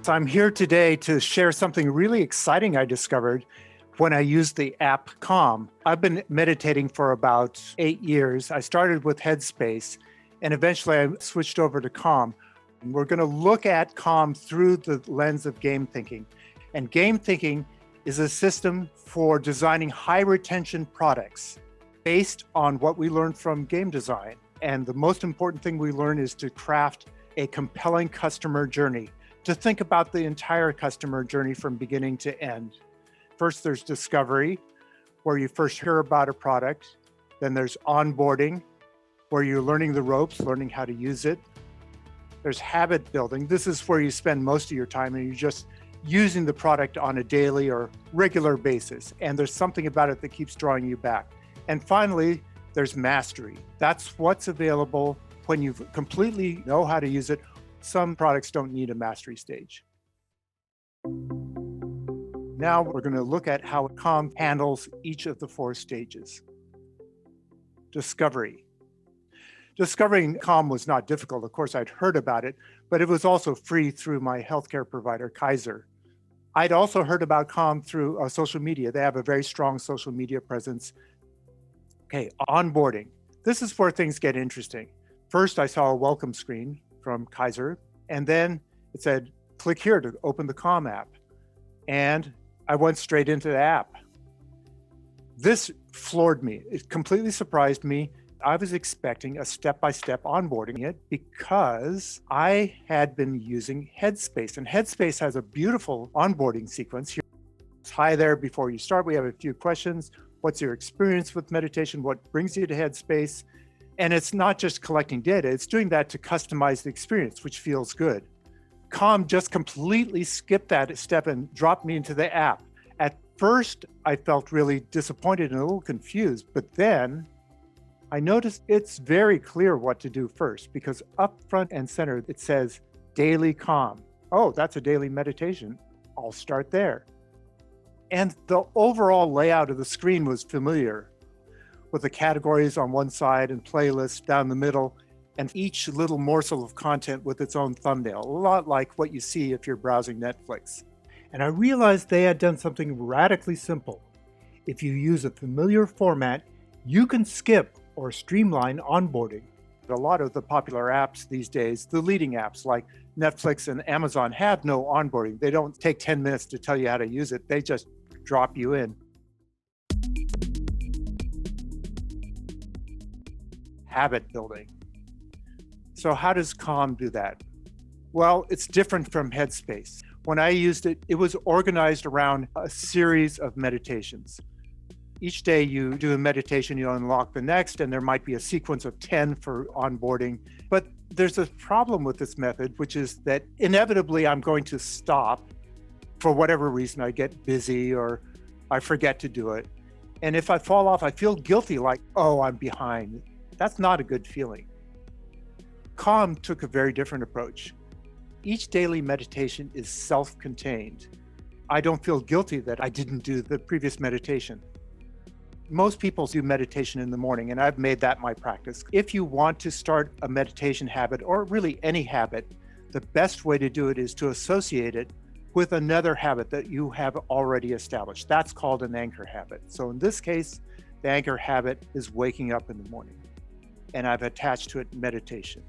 So I'm here today to share something really exciting I discovered when I used the app Calm. I've been meditating for about 8 years. I started with Headspace and eventually I switched over to Calm. And we're going to look at Calm through the lens of game thinking. And game thinking is a system for designing high retention products based on what we learned from game design. And the most important thing we learn is to craft a compelling customer journey, to think about the entire customer journey from beginning to end. First, there's discovery, where you first hear about a product. Then there's onboarding, where you're learning the ropes, learning how to use it. There's habit building. This is where you spend most of your time and you're just using the product on a daily or regular basis. And there's something about it that keeps drawing you back. And finally, there's mastery. That's what's available when you completely know how to use it. Some products don't need a mastery stage. Now we're going to look at how Calm handles each of the 4 stages. Discovery. Discovering Calm was not difficult. Of course, I'd heard about it, but it was also free through my healthcare provider, Kaiser. I'd also heard about Calm through social media. They have a very strong social media presence. Okay, onboarding. This is where things get interesting. First, I saw a welcome screen from Kaiser, and then it said, click here to open the Calm app. And I went straight into the app. This floored me. It completely surprised me. I was expecting a step-by-step onboarding it because I had been using Headspace, and Headspace has a beautiful onboarding sequence here. Hi there, before you start, we have a few questions. What's your experience with meditation? What brings you to Headspace? And it's not just collecting data, it's doing that to customize the experience, which feels good. Calm just completely skipped that step and dropped me into the app. At first, I felt really disappointed and a little confused, but then I noticed it's very clear what to do first, because up front and center, it says daily Calm. Oh, that's a daily meditation. I'll start there. And the overall layout of the screen was familiar, with the categories on one side and playlists down the middle, and each little morsel of content with its own thumbnail, a lot like what you see if you're browsing Netflix. And I realized they had done something radically simple. If you use a familiar format, you can skip or streamline onboarding. A lot of the popular apps these days, the leading apps like Netflix and Amazon, have no onboarding. They don't take 10 minutes to tell you how to use it. They just drop you in. Habit building. So how does Calm do that? Well, it's different from Headspace. When I used it, it was organized around a series of meditations. Each day you do a meditation, you unlock the next, and there might be a sequence of 10 for onboarding. But there's a problem with this method, which is that inevitably I'm going to stop for whatever reason. I get busy or I forget to do it. And if I fall off, I feel guilty, like, oh, I'm behind. That's not a good feeling. Calm took a very different approach. Each daily meditation is self-contained. I don't feel guilty that I didn't do the previous meditation. Most people do meditation in the morning, and I've made that my practice. If you want to start a meditation habit, or really any habit, the best way to do it is to associate it with another habit that you have already established. That's called an anchor habit. So in this case, the anchor habit is waking up in the morning, and I've attached to it meditation.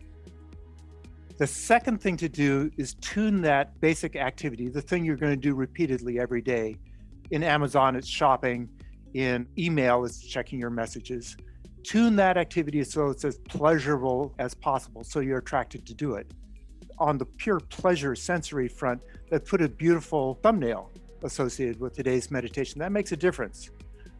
The second thing to do is tune that basic activity, the thing you're going to do repeatedly every day. In Amazon, it's shopping. In email, it's checking your messages. Tune that activity so it's as pleasurable as possible, so you're attracted to do it. On the pure pleasure sensory front, they've put a beautiful thumbnail associated with today's meditation. That makes a difference.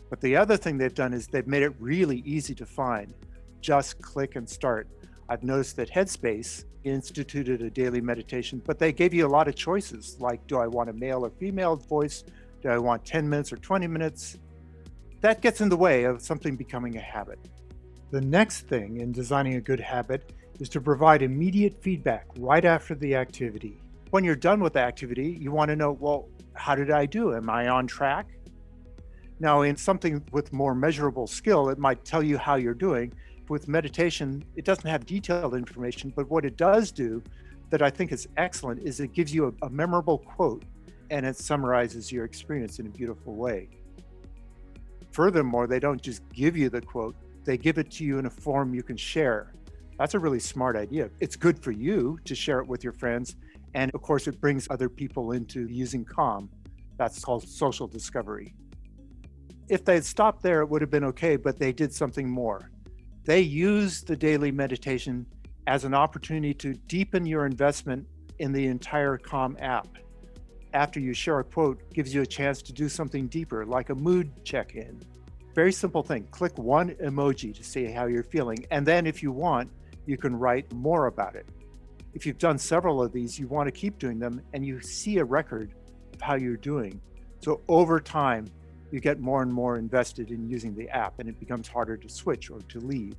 But the other thing they've done is they've made it really easy to find. Just click and start. I've noticed that Headspace instituted a daily meditation, but they gave you a lot of choices, like, do I want a male or female voice? Do I want 10 minutes or 20 minutes? That gets in the way of something becoming a habit. The next thing in designing a good habit is to provide immediate feedback right after the activity. When you're done with the activity, you want to know, well, how did I do? Am I on track? Now, in something with more measurable skill, it might tell you how you're doing. With meditation, it doesn't have detailed information, but what it does do that I think is excellent is it gives you a memorable quote and it summarizes your experience in a beautiful way. Furthermore, they don't just give you the quote, they give it to you in a form you can share. That's a really smart idea. It's good for you to share it with your friends. And of course, it brings other people into using Calm. That's called social discovery. If they had stopped there, it would have been okay, but they did something more. They used the daily meditation as an opportunity to deepen your investment in the entire Calm app. After you share a quote, it gives you a chance to do something deeper, like a mood check-in. Very simple thing. Click one emoji to see how you're feeling. And then if you want, you can write more about it. If you've done several of these, you want to keep doing them and you see a record of how you're doing. So over time, you get more and more invested in using the app and it becomes harder to switch or to leave.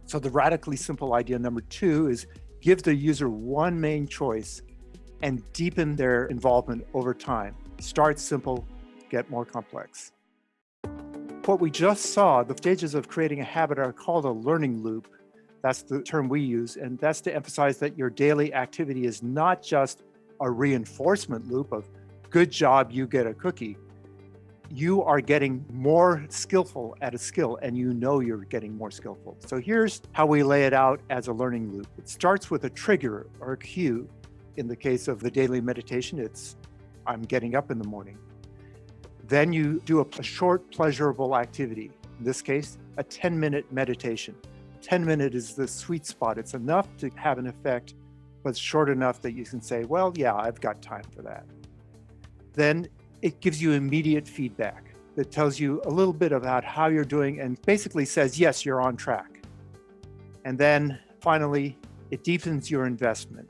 So the radically simple idea number 2 is give the user one main choice and deepen their involvement over time. Start simple, get more complex. What we just saw, the stages of creating a habit are called a learning loop. That's the term we use, and that's to emphasize that your daily activity is not just a reinforcement loop of good job, you get a cookie. You are getting more skillful at a skill and you know you're getting more skillful. So here's how we lay it out as a learning loop. It starts with a trigger or a cue. In the case of the daily meditation, it's I'm getting up in the morning. Then you do a short pleasurable activity. In this case, a 10-minute meditation. 10 minutes is the sweet spot. It's enough to have an effect, but it's short enough that you can say, well, yeah, I've got time for that. Then it gives you immediate feedback that tells you a little bit about how you're doing and basically says, yes, you're on track. And then finally, it deepens your investment.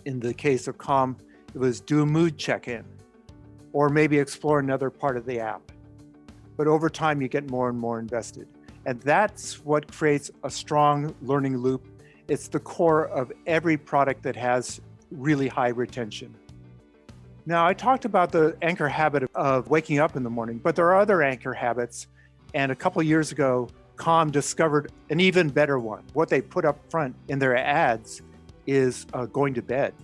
In the case of Calm, it was do a mood check-in or maybe explore another part of the app. But over time, you get more and more invested. And that's what creates a strong learning loop. It's the core of every product that has really high retention. Now, I talked about the anchor habit of waking up in the morning, but there are other anchor habits. And a couple of years ago, Calm discovered an even better one. What they put up front in their ads is going to bed.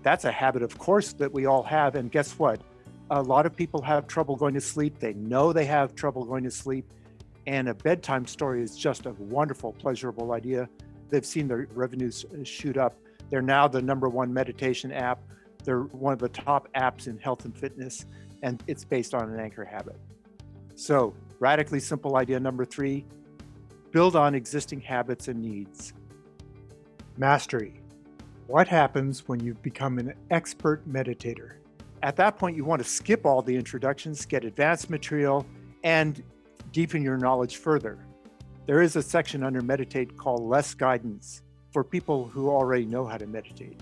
That's a habit, of course, that we all have. And guess what? A lot of people have trouble going to sleep. They know they have trouble going to sleep. And a bedtime story is just a wonderful, pleasurable idea. They've seen their revenues shoot up. They're now the #1 meditation app. They're one of the top apps in health and fitness, and it's based on an anchor habit. So, radically simple idea number 3, build on existing habits and needs. Mastery. What happens when you become an expert meditator? At that point, you want to skip all the introductions, get advanced material, and deepen your knowledge further. There is a section under Meditate called Less Guidance for people who already know how to meditate.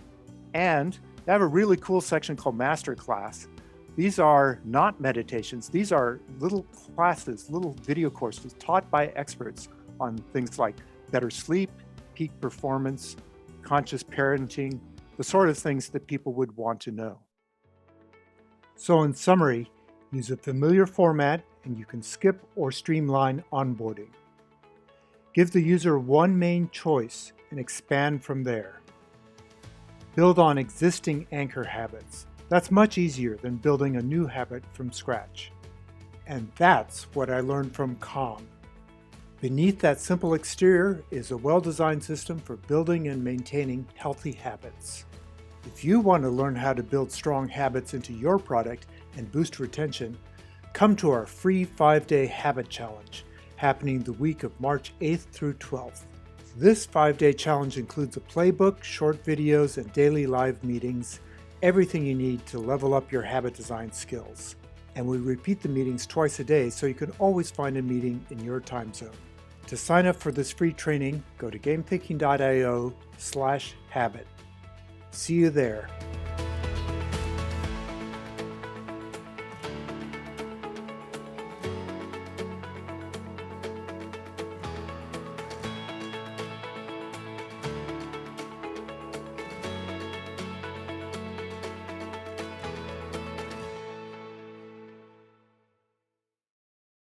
And they have a really cool section called Masterclass. These are not meditations. These are little classes, little video courses taught by experts on things like better sleep, peak performance, conscious parenting, the sort of things that people would want to know. So in summary, use a familiar format and you can skip or streamline onboarding. Give the user one main choice and expand from there. Build on existing anchor habits. That's much easier than building a new habit from scratch. And that's what I learned from Calm. Beneath that simple exterior is a well-designed system for building and maintaining healthy habits. If you want to learn how to build strong habits into your product and boost retention, come to our free 5-day habit challenge happening the week of March 8th through 12th. This 5-day challenge includes a playbook, short videos, and daily live meetings, everything you need to level up your habit design skills. And we repeat the meetings twice a day so you can always find a meeting in your time zone. To sign up for this free training, go to gamethinking.io/habit. See you there.